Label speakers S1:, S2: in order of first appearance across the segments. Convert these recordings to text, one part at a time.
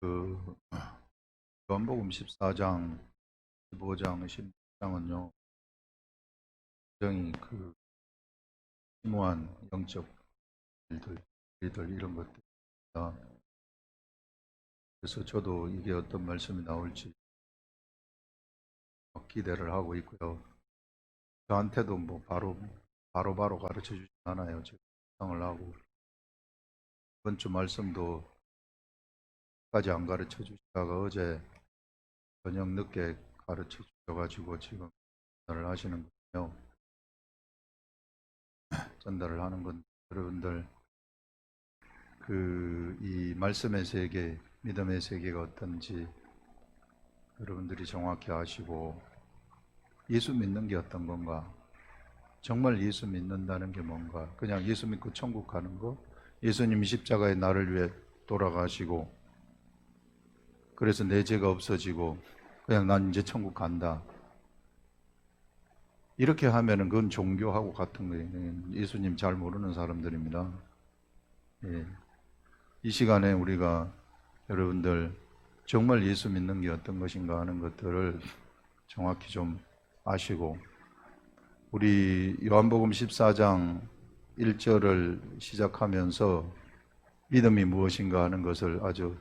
S1: 그 요한복음 14장, 15장, 16장은요, 굉장히 심오한 영적 일들 이런 것들입니다. 그래서 저도 이게 어떤 말씀이 나올지 기대를 하고 있고요. 저한테도 뭐 바로 가르쳐 주지 않아요. 제가 상을 하고 이번 주 말씀도 까지 안 가르쳐 주시다가 어제 저녁 늦게 가르쳐 주셔가지고 지금 전달을 하시는 거예요. 전달을 하는 건 여러분들 이 말씀의 세계, 믿음의 세계가 어떤지 여러분들이 정확히 아시고, 예수 믿는 게 어떤 건가, 정말 예수 믿는다는 게 뭔가, 그냥 예수 믿고 천국 가는 거, 예수님이 십자가에 나를 위해 돌아가시고 그래서 내 죄가 없어지고 그냥 난 이제 천국 간다, 이렇게 하면은 그건 종교하고 같은 거예요. 예수님 잘 모르는 사람들입니다. 예. 이 시간에 우리가 여러분들 정말 예수 믿는 게 어떤 것인가 하는 것들을 정확히 좀 아시고, 우리 요한복음 14장 1절을 시작하면서 믿음이 무엇인가 하는 것을 아주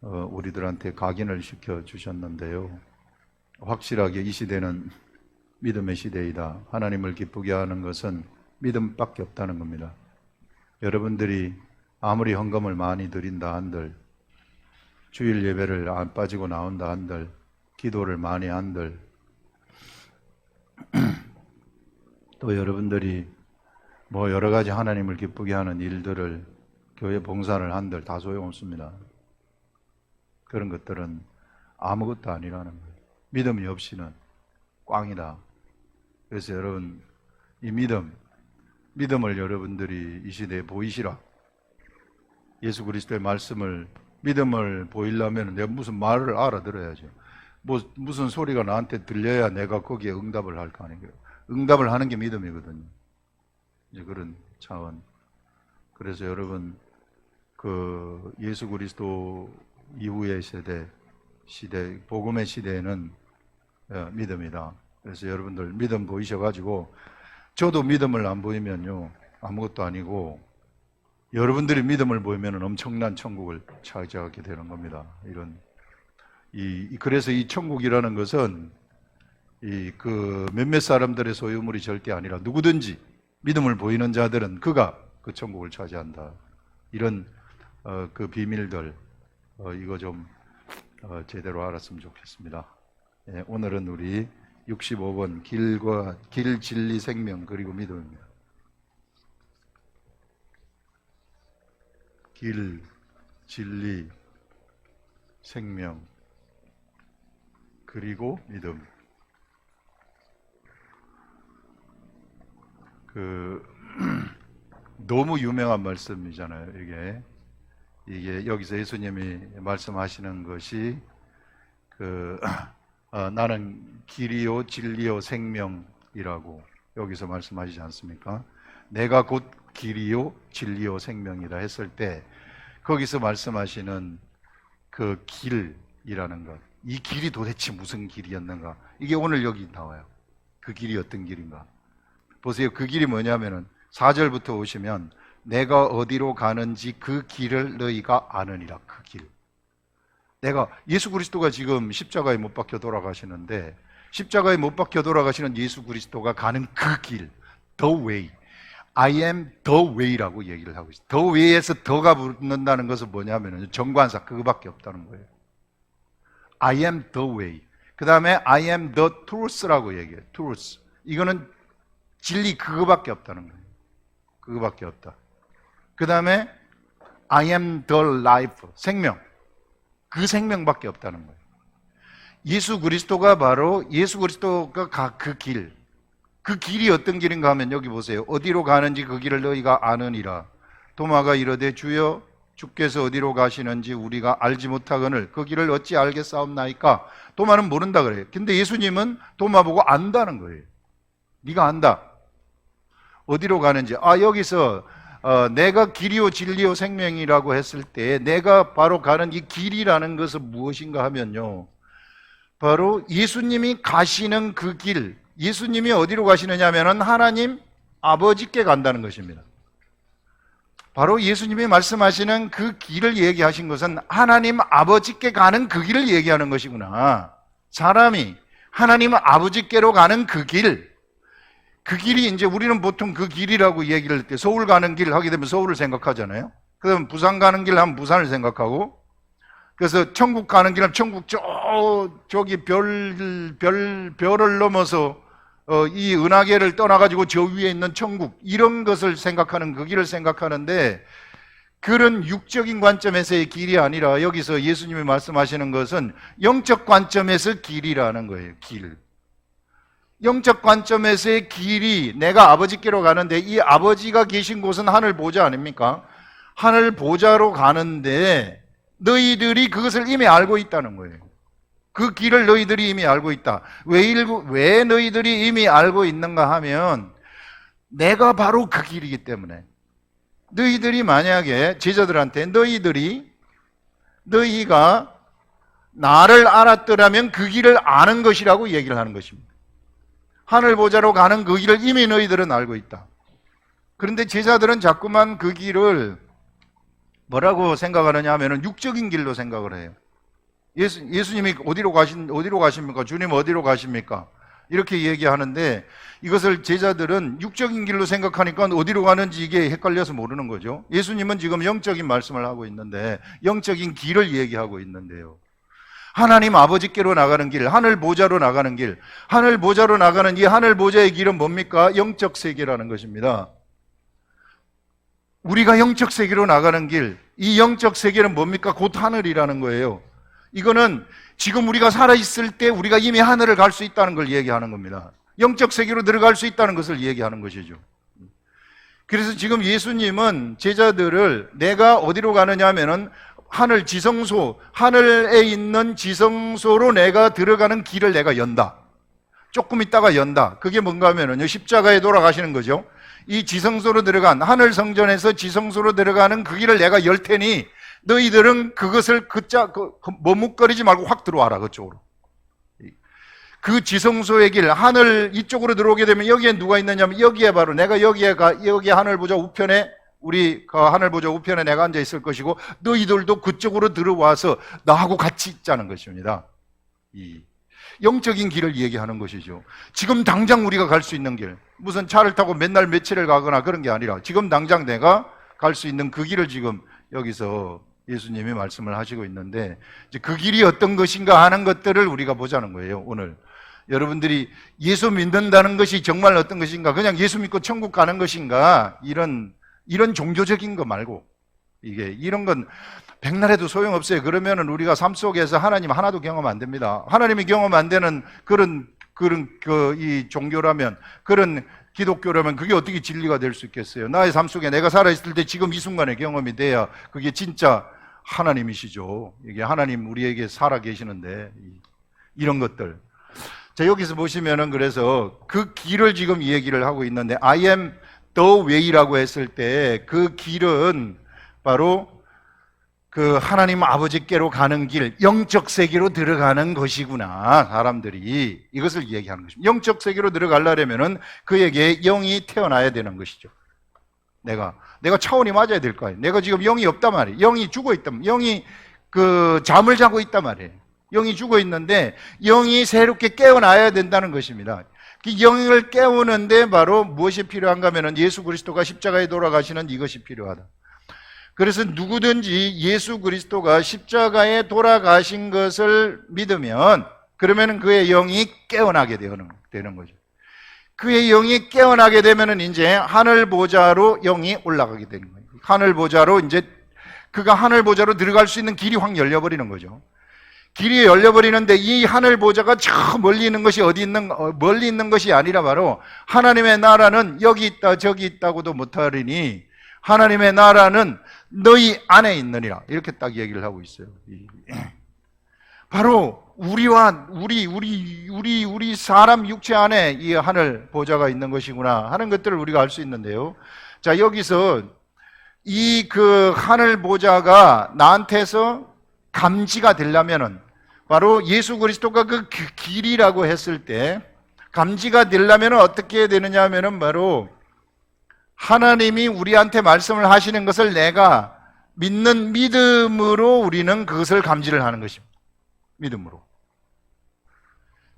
S1: 우리들한테 각인을 시켜 주셨는데요. 확실하게 이 시대는 믿음의 시대이다. 하나님을 기쁘게 하는 것은 믿음밖에 없다는 겁니다. 여러분들이 아무리 헌금을 많이 드린다 한들, 주일 예배를 안 빠지고 나온다 한들, 기도를 많이 한들, 또 여러분들이 뭐 여러 가지 하나님을 기쁘게 하는 일들을, 교회 봉사를 한들 다 소용없습니다. 그런 것들은 아무것도 아니라는 거예요. 믿음이 없이는 꽝이다. 그래서 여러분, 이 믿음을 여러분들이 이 시대에 보이시라. 예수 그리스도의 말씀을, 믿음을 보이려면 내가 무슨 말을 알아들어야죠. 무슨 소리가 나한테 들려야 내가 거기에 응답을 할 거 아니에요. 응답을 하는 게 믿음이거든요. 이제 그런 차원. 그래서 여러분, 예수 그리스도 이후의 시대, 복음의 시대에는 믿음이다. 그래서 여러분들 믿음 보이셔가지고, 저도 믿음을 안 보이면요 아무것도 아니고, 여러분들이 믿음을 보이면 엄청난 천국을 차지하게 되는 겁니다. 그래서 이 천국이라는 것은 몇몇 사람들의 소유물이 절대 아니라 누구든지 믿음을 보이는 자들은 그가 그 천국을 차지한다. 이런 그 비밀들, 이거 좀 제대로 알았으면 좋겠습니다. 예, 오늘은 우리 65번 길, 진리, 생명, 그리고 믿음입니다. 길, 진리, 생명, 그리고 믿음. 너무 유명한 말씀이잖아요. 이게 여기서 예수님이 말씀하시는 것이 나는 길이요 진리요 생명이라고 여기서 말씀하시지 않습니까? 내가 곧 길이요 진리요 생명이라 했을 때, 거기서 말씀하시는 그 길이라는 것, 이 길이 도대체 무슨 길이었는가, 이게 오늘 여기 나와요. 그 길이 어떤 길인가 보세요. 그 길이 뭐냐면은 4절부터 오시면, 내가 어디로 가는지 그 길을 너희가 아느니라. 그 길. 예수 그리스도가 지금 십자가에 못 박혀 돌아가시는데, 십자가에 못 박혀 돌아가시는 예수 그리스도가 가는 그 길, the way, I am the way라고 얘기를 하고 있어요. the way에서 더가 붙는다는 것은 뭐냐면 정관사, 그거밖에 없다는 거예요. I am the way. 그 다음에 I am the truth라고 얘기해요. truth. 이거는 진리, 그거밖에 없다는 거예요. 그거밖에 없다. 그 다음에 I am the life, 생명. 그 생명밖에 없다는 거예요. 예수 그리스도가 바로, 예수 그리스도가 그 길. 그 길이 어떤 길인가 하면 여기 보세요. 어디로 가는지 그 길을 너희가 아느니라. 도마가 이르되 주여, 주께서 어디로 가시는지 우리가 알지 못하거늘 그 길을 어찌 알겠사옵나이까. 도마는 모른다 그래요. 근데 예수님은 도마 보고 안다는 거예요. 네가 안다. 어디로 가는지. 여기서 내가 길이요 진리요 생명이라고 했을 때 내가 바로 가는 이 길이라는 것은 무엇인가 하면요, 바로 예수님이 가시는 그 길, 예수님이 어디로 가시느냐 하면 하나님 아버지께 간다는 것입니다. 바로 예수님이 말씀하시는 그 길을 얘기하신 것은 하나님 아버지께 가는 그 길을 얘기하는 것이구나. 사람이 하나님 아버지께로 가는 그 길, 그 길이 이제 우리는 보통 그 길이라고 얘기를 할 때 서울 가는 길 하게 되면 서울을 생각하잖아요. 그다음 부산 가는 길 하면 부산을 생각하고, 그래서 천국 가는 길 하면 천국 저기 별을 넘어서 이 은하계를 떠나가지고 저 위에 있는 천국, 이런 것을 생각하는, 그 길을 생각하는데, 그런 육적인 관점에서의 길이 아니라 여기서 예수님이 말씀하시는 것은 영적 관점에서 길이라는 거예요. 길. 영적 관점에서의 길이, 내가 아버지께로 가는데 이 아버지가 계신 곳은 하늘 보좌 아닙니까? 하늘 보좌로 가는데 너희들이 그것을 이미 알고 있다는 거예요. 그 길을 너희들이 이미 알고 있다. 왜 너희들이 이미 알고 있는가 하면 내가 바로 그 길이기 때문에. 너희들이 만약에 제자들한테 너희가 나를 알았더라면 그 길을 아는 것이라고 얘기를 하는 것입니다. 하늘 보좌로 가는 그 길을 이미 너희들은 알고 있다. 그런데 제자들은 자꾸만 그 길을 뭐라고 생각하느냐 하면 육적인 길로 생각을 해요. 예수님이 어디로 가십니까? 주님 어디로 가십니까? 이렇게 얘기하는데, 이것을 제자들은 육적인 길로 생각하니까 어디로 가는지 이게 헷갈려서 모르는 거죠. 예수님은 지금 영적인 말씀을 하고 있는데 영적인 길을 얘기하고 있는데요, 하나님 아버지께로 나가는 길, 하늘 보좌로 나가는 길, 하늘 보좌로 나가는 이 하늘 보좌의 길은 뭡니까? 영적 세계라는 것입니다. 우리가 영적 세계로 나가는 길, 이 영적 세계는 뭡니까? 곧 하늘이라는 거예요. 이거는 지금 우리가 살아있을 때 우리가 이미 하늘을 갈 수 있다는 걸 얘기하는 겁니다. 영적 세계로 들어갈 수 있다는 것을 얘기하는 것이죠. 그래서 지금 예수님은 제자들을 내가 어디로 가느냐 하면은 하늘 지성소, 하늘에 있는 지성소로 내가 들어가는 길을 내가 연다. 조금 있다가 연다. 그게 뭔가 하면은요, 십자가에 돌아가시는 거죠. 이 지성소로 들어간, 하늘 성전에서 지성소로 들어가는 그 길을 내가 열 테니 너희들은 그것을 머뭇거리지 말고 확 들어와라, 그쪽으로. 그 지성소의 길, 하늘 이쪽으로 들어오게 되면 여기에 누가 있느냐면, 여기에 바로 내가 여기에 하늘 보좌 우편에, 우리 그 하늘 보좌 우편에 내가 앉아 있을 것이고 너희들도 그쪽으로 들어와서 나하고 같이 있자는 것입니다. 이 영적인 길을 얘기하는 것이죠. 지금 당장 우리가 갈 수 있는 길, 무슨 차를 타고 맨날 며칠을 가거나 그런 게 아니라 지금 당장 내가 갈 수 있는 그 길을 지금 여기서 예수님이 말씀을 하시고 있는데, 이제 그 길이 어떤 것인가 하는 것들을 우리가 보자는 거예요. 오늘 여러분들이 예수 믿는다는 것이 정말 어떤 것인가, 그냥 예수 믿고 천국 가는 것인가, 이런 종교적인 거 말고, 이런 건 백날 해도 소용없어요. 그러면은 우리가 삶 속에서 하나님 하나도 경험 안 됩니다. 하나님이 경험 안 되는 이 종교라면, 그런 기독교라면 그게 어떻게 진리가 될 수 있겠어요? 나의 삶 속에 내가 살아있을 때 지금 이 순간에 경험이 돼야 그게 진짜 하나님이시죠. 이게 하나님 우리에게 살아 계시는데, 이런 것들. 자, 여기서 보시면은 그래서 그 길을 지금 이 얘기를 하고 있는데, I am the way라고 했을 때 그 길은 바로 그 하나님 아버지께로 가는 길, 영적 세계로 들어가는 것이구나. 사람들이 이것을 얘기하는 것입니다. 영적 세계로 들어가려면은 그에게 영이 태어나야 되는 것이죠. 내가 차원이 맞아야 될 거 아니에요. 내가 지금 영이 없단 말이에요. 영이 죽어 있단 말이에요. 영이 잠을 자고 있단 말이에요. 영이 죽어 있는데 영이 새롭게 깨어나야 된다는 것입니다. 그 영을 깨우는데 바로 무엇이 필요한가 하면 예수 그리스도가 십자가에 돌아가시는 이것이 필요하다. 그래서 누구든지 예수 그리스도가 십자가에 돌아가신 것을 믿으면, 그러면 그의 영이 깨어나게 되는 거죠. 그의 영이 깨어나게 되면 이제 하늘 보좌로 영이 올라가게 되는 거예요. 하늘 보좌로 이제 그가 하늘 보좌로 들어갈 수 있는 길이 확 열려버리는 거죠. 길이 열려버리는데 이 하늘 보좌가 저 멀리 있는 것이 멀리 있는 것이 아니라 바로 하나님의 나라는 여기 있다 저기 있다고도 못하리니 하나님의 나라는 너희 안에 있느니라, 이렇게 딱 얘기를 하고 있어요. 바로 우리 사람 육체 안에 이 하늘 보좌가 있는 것이구나 하는 것들을 우리가 알 수 있는데요. 자, 여기서 이 그 하늘 보좌가 나한테서 감지가 되려면은 바로 예수 그리스도가 그 길이라고 했을 때 감지가 되려면 어떻게 되느냐 하면은 바로 하나님이 우리한테 말씀을 하시는 것을 내가 믿는 믿음으로 우리는 그것을 감지를 하는 것입니다. 믿음으로.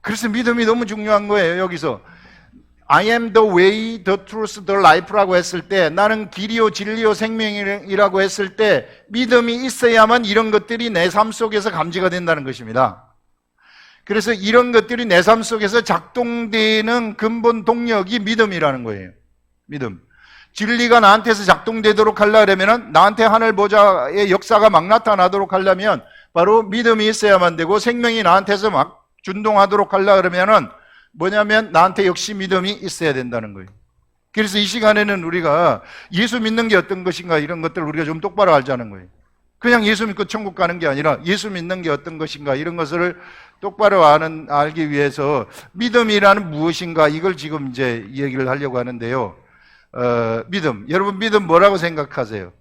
S1: 그래서 믿음이 너무 중요한 거예요. 여기서 I am the way, the truth, the life라고 했을 때 나는 길이요 진리요 생명이라고 했을 때 믿음이 있어야만 이런 것들이 내 삶 속에서 감지가 된다는 것입니다. 그래서 이런 것들이 내 삶 속에서 작동되는 근본 동력이 믿음이라는 거예요. 믿음. 진리가 나한테서 작동되도록 하려면 나한테 하늘 보좌의 역사가 막 나타나도록 하려면 바로 믿음이 있어야만 되고 생명이 나한테서 막 준동하도록 하려면은 뭐냐면 나한테 역시 믿음이 있어야 된다는 거예요. 그래서 이 시간에는 우리가 예수 믿는 게 어떤 것인가 이런 것들을 우리가 좀 똑바로 알자는 거예요. 그냥 예수 믿고 천국 가는 게 아니라 예수 믿는 게 어떤 것인가 이런 것을 똑바로 알기 위해서 믿음이라는 무엇인가 이걸 지금 이제 얘기를 하려고 하는데요. 믿음. 여러분 믿음 뭐라고 생각하세요?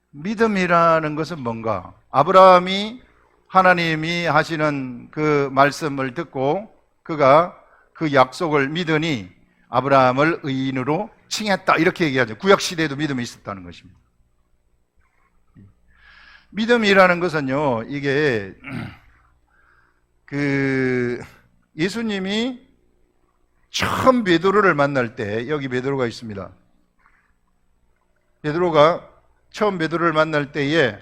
S1: 믿음이라는 것은 뭔가? 아브라함이 하나님이 하시는 그 말씀을 듣고 그가 그 약속을 믿으니 아브라함을 의인으로 칭했다 이렇게 얘기하죠. 구약시대에도 믿음이 있었다는 것입니다. 믿음이라는 것은요, 이게 예수님이 처음 베드로를 만날 때 여기 베드로가 있습니다. 베드로가 처음 베드로를 만날 때에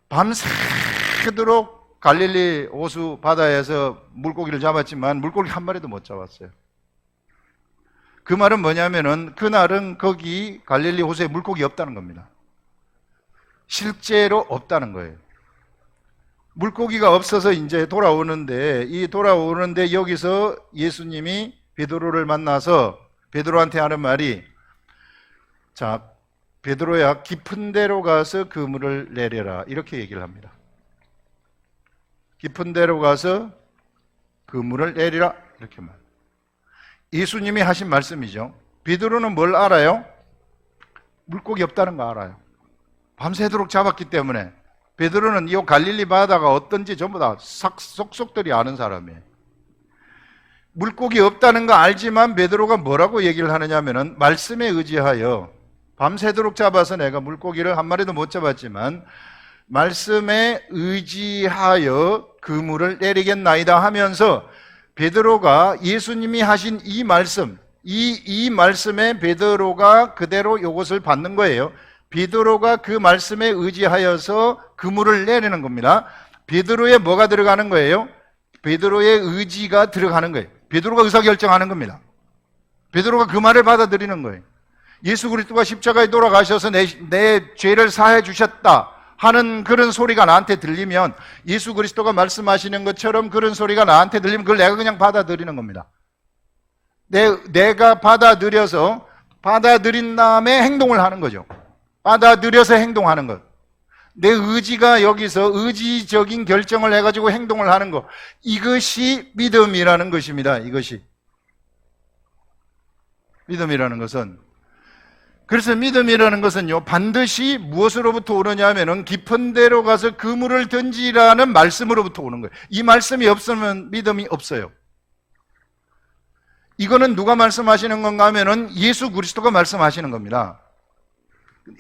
S1: 밤새도록 갈릴리 호수 바다에서 물고기를 잡았지만 물고기 한 마리도 못 잡았어요. 그 말은 뭐냐면은 그날은 거기 갈릴리 호수에 물고기 없다는 겁니다. 실제로 없다는 거예요. 물고기가 없어서 이제 돌아오는데 여기서 예수님이 베드로를 만나서 베드로한테 하는 말이 자, 베드로야 깊은 데로 가서 그물을 내려라 이렇게 얘기를 합니다. 깊은 데로 가서 그물을 내리라 이렇게 말. 예수님이 하신 말씀이죠. 베드로는 뭘 알아요? 물고기 없다는 거 알아요. 밤새도록 잡았기 때문에 베드로는 이 갈릴리 바다가 어떤지 전부 다 속속들이 아는 사람이에요. 물고기 없다는 거 알지만 베드로가 뭐라고 얘기를 하느냐면은 말씀에 의지하여 밤새도록 잡아서 내가 물고기를 한 마리도 못 잡았지만 말씀에 의지하여 그물을 내리겠나이다 하면서 베드로가 예수님이 하신 이 말씀, 이 말씀에 베드로가 그대로 이것을 받는 거예요. 베드로가 그 말씀에 의지하여서 그물을 내리는 겁니다. 베드로에 뭐가 들어가는 거예요? 베드로의 의지가 들어가는 거예요. 베드로가 의사결정하는 겁니다. 베드로가 그 말을 받아들이는 거예요. 예수 그리스도가 십자가에 돌아가셔서 내 죄를 사해 주셨다 하는 그런 소리가 나한테 들리면 예수 그리스도가 말씀하시는 것처럼 그런 소리가 나한테 들리면 그걸 내가 그냥 받아들이는 겁니다. 내가 받아들인 다음에 행동을 하는 거죠. 받아들여서 행동하는 것. 내 의지가 여기서 의지적인 결정을 해가지고 행동을 하는 것. 이것이 믿음이라는 것입니다. 이것이. 믿음이라는 것은. 그래서 믿음이라는 것은요, 반드시 무엇으로부터 오느냐 하면은 깊은 데로 가서 그물을 던지라는 말씀으로부터 오는 거예요. 이 말씀이 없으면 믿음이 없어요. 이거는 누가 말씀하시는 건가 하면은 예수 그리스도가 말씀하시는 겁니다.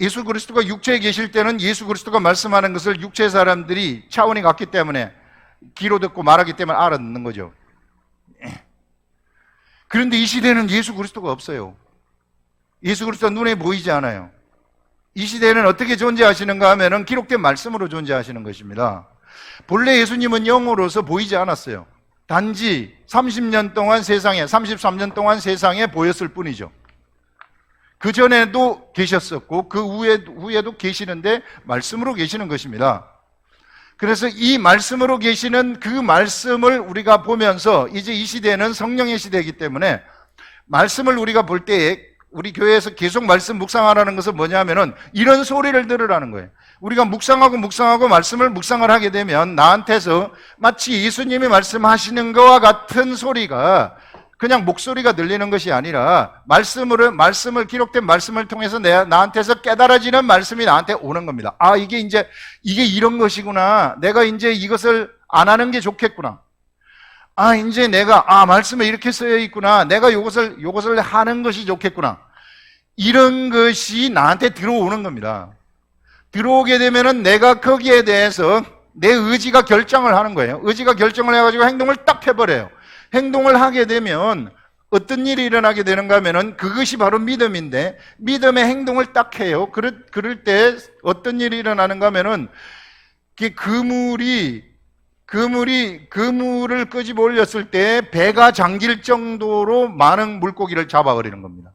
S1: 예수 그리스도가 육체에 계실 때는 예수 그리스도가 말씀하는 것을 육체 사람들이 차원이 같기 때문에 귀로 듣고 말하기 때문에 알아듣는 거죠. 그런데 이 시대는 예수 그리스도가 없어요. 예수 그리스도가 눈에 보이지 않아요. 이 시대에는 어떻게 존재하시는가 하면은 기록된 말씀으로 존재하시는 것입니다. 본래 예수님은 영으로서 보이지 않았어요. 단지 33년 동안 세상에 보였을 뿐이죠. 그 전에도 계셨었고 그 후에도 계시는데 말씀으로 계시는 것입니다. 그래서 이 말씀으로 계시는 그 말씀을 우리가 보면서 이제 이 시대는 성령의 시대이기 때문에 말씀을 우리가 볼 때에 우리 교회에서 계속 말씀 묵상하라는 것은 뭐냐면은 이런 소리를 들으라는 거예요. 우리가 묵상하고 말씀을 묵상을 하게 되면 나한테서 마치 예수님이 말씀하시는 것과 같은 소리가 그냥 목소리가 들리는 것이 아니라 말씀을 기록된 말씀을 통해서 나한테서 깨달아지는 말씀이 나한테 오는 겁니다. 아, 이게 이런 것이구나. 내가 이제 이것을 안 하는 게 좋겠구나. 아, 이제 내가 말씀에 이렇게 쓰여 있구나. 내가 요것을 하는 것이 좋겠구나. 이런 것이 나한테 들어오는 겁니다. 들어오게 되면은 내가 거기에 대해서 내 의지가 결정을 하는 거예요. 의지가 결정을 해가지고 행동을 딱 해버려요. 행동을 하게 되면 어떤 일이 일어나게 되는가 하면은 그것이 바로 믿음인데, 믿음의 행동을 딱 해요. 그럴 때 어떤 일이 일어나는가 하면은 그물을 끄집어 올렸을 때 배가 잠길 정도로 많은 물고기를 잡아버리는 겁니다.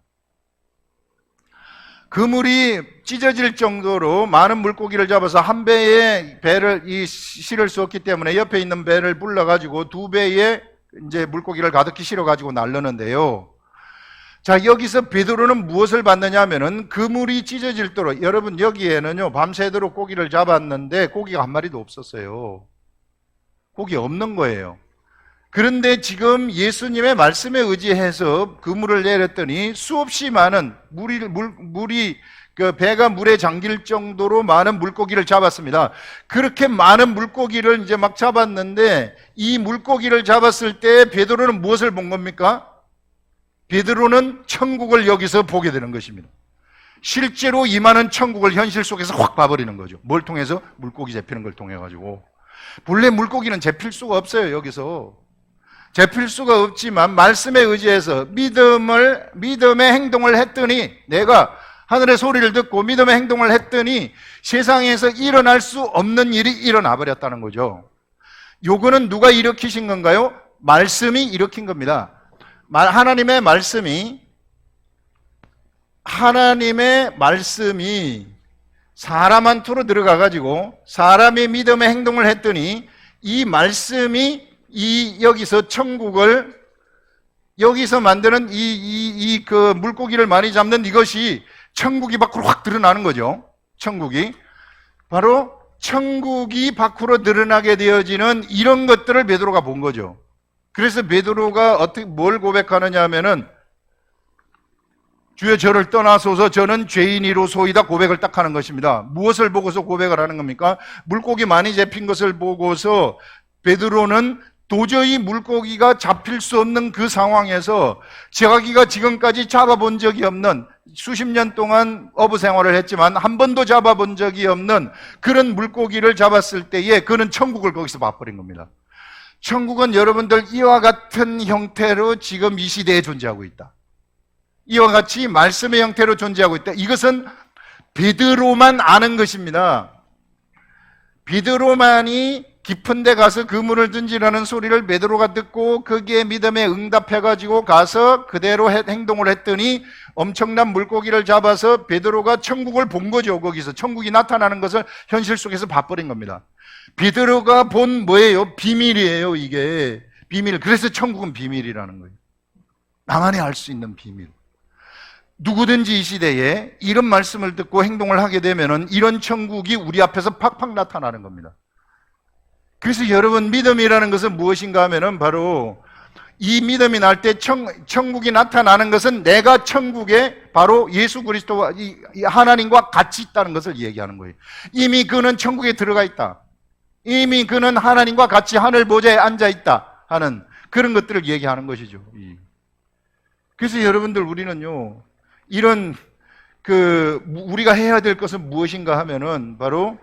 S1: 그물이 찢어질 정도로 많은 물고기를 잡아서 한 배의 배를 실을 수 없기 때문에 옆에 있는 배를 불러가지고 두 배의 이제 물고기를 가득히 실어가지고 날르는데요. 자, 여기서 베드로는 무엇을 받느냐 하면은 그물이 찢어질도록, 여러분 여기에는요 밤새도록 고기를 잡았는데 고기가 한 마리도 없었어요. 고기 없는 거예요. 그런데 지금 예수님의 말씀에 의지해서 그물을 내렸더니 수없이 많은 배가 물에 잠길 정도로 많은 물고기를 잡았습니다. 그렇게 많은 물고기를 이제 막 잡았는데, 이 물고기를 잡았을 때 베드로는 무엇을 본 겁니까? 베드로는 천국을 여기서 보게 되는 것입니다. 실제로 임하는 천국을 현실 속에서 확 봐버리는 거죠. 뭘 통해서? 물고기 잡히는 걸 통해 가지고. 본래 물고기는 잡힐 수가 없어요. 여기서 잡힐 수가 없지만 말씀에 의지해서 믿음의 행동을 했더니, 내가 하늘의 소리를 듣고 믿음의 행동을 했더니 세상에서 일어날 수 없는 일이 일어나 버렸다는 거죠. 요거는 누가 일으키신 건가요? 말씀이 일으킨 겁니다. 하나님의 말씀이 사람한테로 들어가 가지고 사람의 믿음의 행동을 했더니 이 말씀이 여기서 천국을, 여기서 만드는 그 물고기를 많이 잡는 이것이 천국이 밖으로 확 드러나는 거죠. 천국이 밖으로 드러나게 되어지는 이런 것들을 베드로가 본 거죠. 그래서 베드로가 뭘 고백하느냐 하면은, 주여 저를 떠나소서 저는 죄인이로소이다 고백을 딱 하는 것입니다. 무엇을 보고서 고백을 하는 겁니까? 물고기 많이 잡힌 것을 보고서 베드로는 도저히 물고기가 잡힐 수 없는 그 상황에서 자기가 지금까지 잡아본 적이 없는, 수십 년 동안 어부 생활을 했지만 한 번도 잡아본 적이 없는 그런 물고기를 잡았을 때에 그는 천국을 거기서 봐버린 겁니다. 천국은 여러분들 이와 같은 형태로 지금 이 시대에 존재하고 있다. 이와 같이 말씀의 형태로 존재하고 있다. 이것은 베드로만 아는 것입니다. 베드로만이 깊은 데 가서 그물을 던지라는 소리를 베드로가 듣고 거기에 믿음에 응답해가지고 가서 그대로 행동을 했더니 엄청난 물고기를 잡아서 베드로가 천국을 본 거죠. 거기서 천국이 나타나는 것을 현실 속에서 봐버린 겁니다. 베드로가 본 뭐예요? 비밀이에요. 이게 비밀. 그래서 천국은 비밀이라는 거예요. 나만이 알 수 있는 비밀. 누구든지 이 시대에 이런 말씀을 듣고 행동을 하게 되면은 이런 천국이 우리 앞에서 팍팍 나타나는 겁니다. 그래서 여러분, 믿음이라는 것은 무엇인가 하면은 바로 이 믿음이 날 때 천국이 나타나는 것은 내가 천국에 바로 예수 그리스도와 하나님과 같이 있다는 것을 얘기하는 거예요. 이미 그는 천국에 들어가 있다. 이미 그는 하나님과 같이 하늘 보좌에 앉아 있다 하는 그런 것들을 얘기하는 것이죠. 그래서 여러분들, 우리는요, 이런 우리가 해야 될 것은 무엇인가 하면은 바로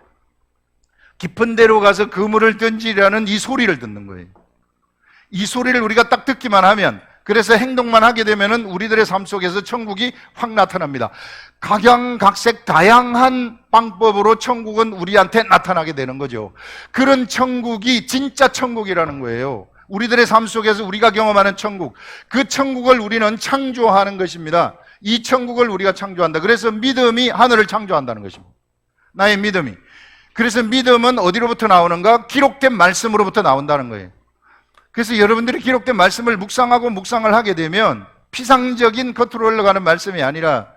S1: 깊은 데로 가서 그물을 던지라는 이 소리를 듣는 거예요. 이 소리를 우리가 딱 듣기만 하면, 그래서 행동만 하게 되면은 우리들의 삶 속에서 천국이 확 나타납니다. 각양각색 다양한 방법으로 천국은 우리한테 나타나게 되는 거죠. 그런 천국이 진짜 천국이라는 거예요. 우리들의 삶 속에서 우리가 경험하는 천국, 그 천국을 우리는 창조하는 것입니다. 이 천국을 우리가 창조한다. 그래서 믿음이 하늘을 창조한다는 것입니다. 나의 믿음이. 그래서 믿음은 어디로부터 나오는가? 기록된 말씀으로부터 나온다는 거예요. 그래서 여러분들이 기록된 말씀을 묵상을 하게 되면 피상적인 겉으로 흘러가는 말씀이 아니라,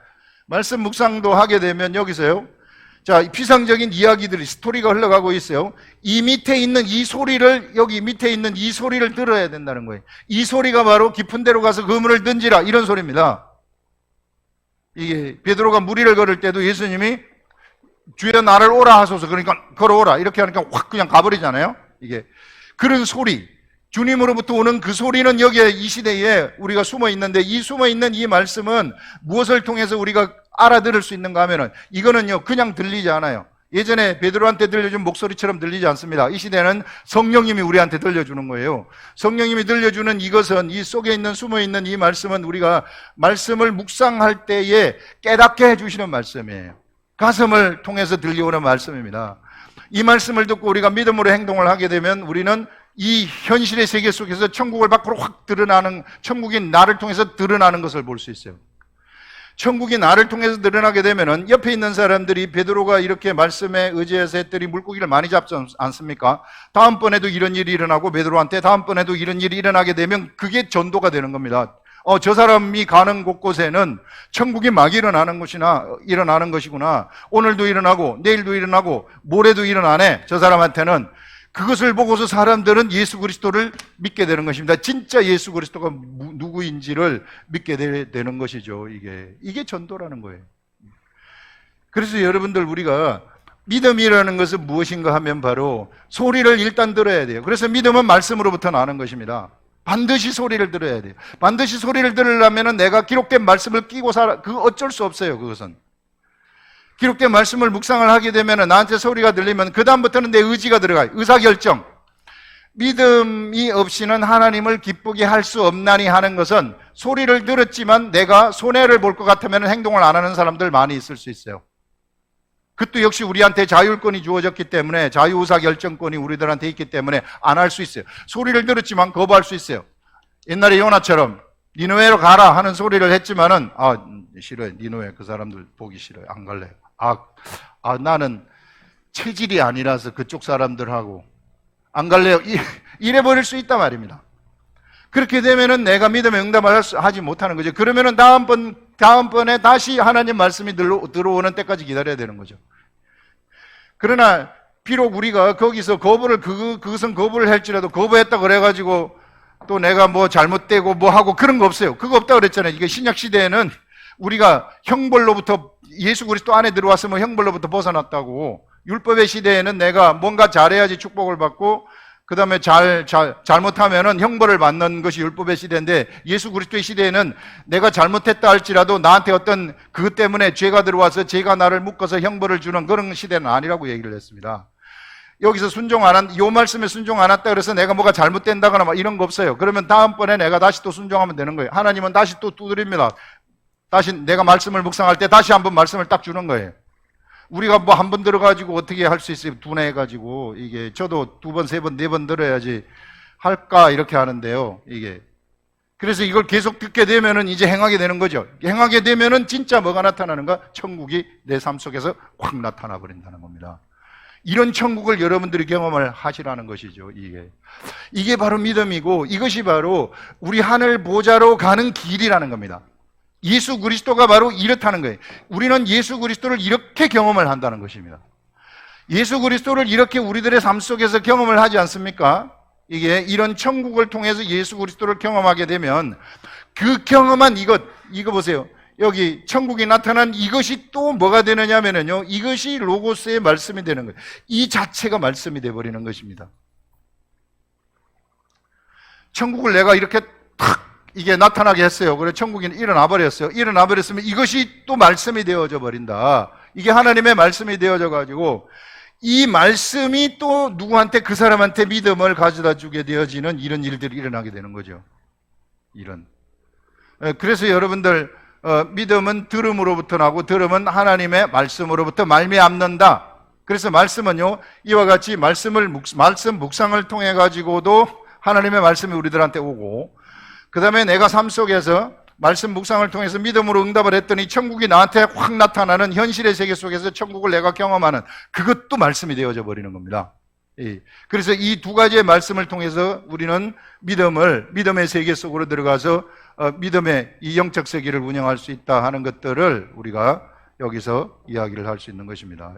S1: 말씀 묵상도 하게 되면 여기서요, 자, 피상적인 이야기들이, 스토리가 흘러가고 있어요. 이 밑에 있는 이 소리를, 여기 밑에 있는 이 소리를 들어야 된다는 거예요. 이 소리가 바로 깊은 데로 가서 그물을 던지라, 이런 소리입니다. 이게 베드로가 무리를 걸을 때도 예수님이 주여 나를 오라 하소서, 그러니까 걸어오라 이렇게 하니까 확 그냥 가버리잖아요. 이게 그런 소리, 주님으로부터 오는 그 소리는 여기에 이 시대에 우리가 숨어 있는데, 이 숨어 있는 이 말씀은 무엇을 통해서 우리가 알아들을 수 있는가 하면은, 이거는요 그냥 들리지 않아요. 예전에 베드로한테 들려준 목소리처럼 들리지 않습니다. 이 시대는 성령님이 우리한테 들려주는 거예요. 성령님이 들려주는 이것은, 이 속에 있는, 숨어 있는 이 말씀은 우리가 말씀을 묵상할 때에 깨닫게 해주시는 말씀이에요. 가슴을 통해서 들려오는 말씀입니다. 이 말씀을 듣고 우리가 믿음으로 행동을 하게 되면 우리는 이 현실의 세계 속에서 천국을 밖으로 확 드러나는, 천국이 나를 통해서 드러나는 것을 볼 수 있어요. 천국이 나를 통해서 드러나게 되면은 옆에 있는 사람들이 베드로가 이렇게 말씀에 의지해서 했더니 물고기를 많이 잡지 않습니까? 다음번에도 이런 일이 일어나고, 베드로한테 다음번에도 이런 일이 일어나게 되면 그게 전도가 되는 겁니다. 저 사람이 가는 곳곳에는 천국이 막 일어나는 것이구나. 오늘도 일어나고 내일도 일어나고 모레도 일어나네. 저 사람한테는. 그것을 보고서 사람들은 예수 그리스도를 믿게 되는 것입니다. 진짜 예수 그리스도가 누구인지를 믿게 되는 것이죠. 이게 전도라는 거예요. 그래서 여러분들, 우리가 믿음이라는 것은 무엇인가 하면 바로 소리를 일단 들어야 돼요. 그래서 믿음은 말씀으로부터 나는 것입니다. 반드시 소리를 들어야 돼요. 반드시 소리를 들으려면 내가 기록된 말씀을 끼고 어쩔 수 없어요. 그것은 기록된 말씀을 묵상을 하게 되면 나한테 소리가 들리면 그 다음부터는 내 의지가 들어가요. 의사결정. 믿음이 없이는 하나님을 기쁘게 할 수 없나니 하는 것은, 소리를 들었지만 내가 손해를 볼 것 같으면 행동을 안 하는 사람들 많이 있을 수 있어요. 그것도 역시 우리한테 자율권이 주어졌기 때문에, 자유의사결정권이 우리들한테 있기 때문에 안 할 수 있어요. 소리를 들었지만 거부할 수 있어요. 옛날에 요나처럼 니느웨로 가라 하는 소리를 했지만은, 싫어요. 니느웨 그 사람들 보기 싫어요. 안 갈래요. 나는 체질이 아니라서 그쪽 사람들하고 안 갈래요. 이래버릴 수 있단 말입니다. 그렇게 되면은 내가 믿음의 응답을 하지 못하는 거죠. 그러면은 다음번에 다시 하나님 말씀이 들어오는 때까지 기다려야 되는 거죠. 그러나 비록 우리가 거기서 그것은 거부를 할지라도, 거부했다 그래가지고 또 내가 뭐 잘못되고 뭐 하고 그런 거 없어요. 그거 없다 그랬잖아요. 이게 신약 시대에는 우리가 형벌로부터, 예수 그리스도 안에 들어왔으면 형벌로부터 벗어났다고. 율법의 시대에는 내가 뭔가 잘해야지 축복을 받고, 그 다음에 잘못하면은 형벌을 받는 것이 율법의 시대인데, 예수 그리스도의 시대에는 내가 잘못했다 할지라도 나한테 어떤 그것 때문에 죄가 들어와서 죄가 나를 묶어서 형벌을 주는 그런 시대는 아니라고 얘기를 했습니다. 여기서 요 말씀에 순종 안 했다 그래서 내가 뭐가 잘못된다거나 막 이런 거 없어요. 그러면 다음번에 내가 다시 또 순종하면 되는 거예요. 하나님은 다시 또 두드립니다. 다시 내가 말씀을 묵상할 때 다시 한번 말씀을 딱 주는 거예요. 우리가 뭐 한 번 들어가지고 어떻게 할 수 있어요? 두뇌해가지고. 이게 저도 2번, 3번, 4번 들어야지 할까 이렇게 하는데요. 그래서 이걸 계속 듣게 되면은 이제 행하게 되는 거죠. 행하게 되면은 진짜 뭐가 나타나는가? 천국이 내 삶 속에서 확 나타나 버린다는 겁니다. 이런 천국을 여러분들이 경험을 하시라는 것이죠. 이게 바로 믿음이고, 이것이 바로 우리 하늘 보좌로 가는 길이라는 겁니다. 예수 그리스도가 바로 이렇다는 거예요. 우리는 예수 그리스도를 이렇게 경험을 한다는 것입니다. 예수 그리스도를 이렇게 우리들의 삶 속에서 경험을 하지 않습니까? 이런 천국을 통해서 예수 그리스도를 경험하게 되면 그 경험한 이거 보세요. 여기 천국이 나타난 이것이 또 뭐가 되느냐면요, 이것이 로고스의 말씀이 되는 거예요. 이 자체가 말씀이 되어버리는 것입니다. 천국을 내가 이렇게 탁 나타나게 했어요. 그래 천국이 일어나 버렸어요. 일어나 버렸으면 이것이 또 말씀이 되어져 버린다. 이게 하나님의 말씀이 되어져 가지고 이 말씀이 또 누구한테, 그 사람한테 믿음을 가져다 주게 되어지는 이런 일들이 일어나게 되는 거죠. 그래서 여러분들, 믿음은 들음으로부터 나고, 들음은 하나님의 말씀으로부터 말미암는다. 그래서 말씀은요, 이와 같이 말씀 묵상을 통해 가지고도 하나님의 말씀이 우리들한테 오고, 그 다음에 내가 삶 속에서 말씀 묵상을 통해서 믿음으로 응답을 했더니 천국이 나한테 확 나타나는 현실의 세계 속에서 천국을 내가 경험하는, 그것도 말씀이 되어져 버리는 겁니다. 그래서 이 두 가지의 말씀을 통해서 우리는 믿음의 세계 속으로 들어가서 믿음의 이 영적 세계를 운영할 수 있다 하는 것들을 우리가 여기서 이야기를 할 수 있는 것입니다.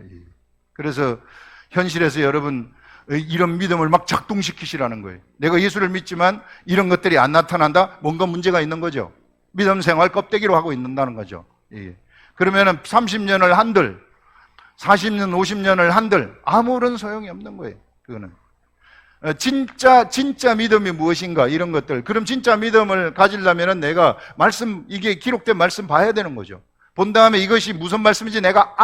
S1: 그래서 현실에서 여러분 이런 믿음을 막 작동시키시라는 거예요. 내가 예수를 믿지만 이런 것들이 안 나타난다? 뭔가 문제가 있는 거죠. 믿음 생활 껍데기로 하고 있는다는 거죠. 그러면은 30년을 한들 40년, 50년을 한들 아무런 소용이 없는 거예요. 그거는. 진짜 믿음이 무엇인가 이런 것들. 그럼 진짜 믿음을 가지려면은 내가 이게 기록된 말씀 봐야 되는 거죠. 본 다음에 이것이 무슨 말씀인지 내가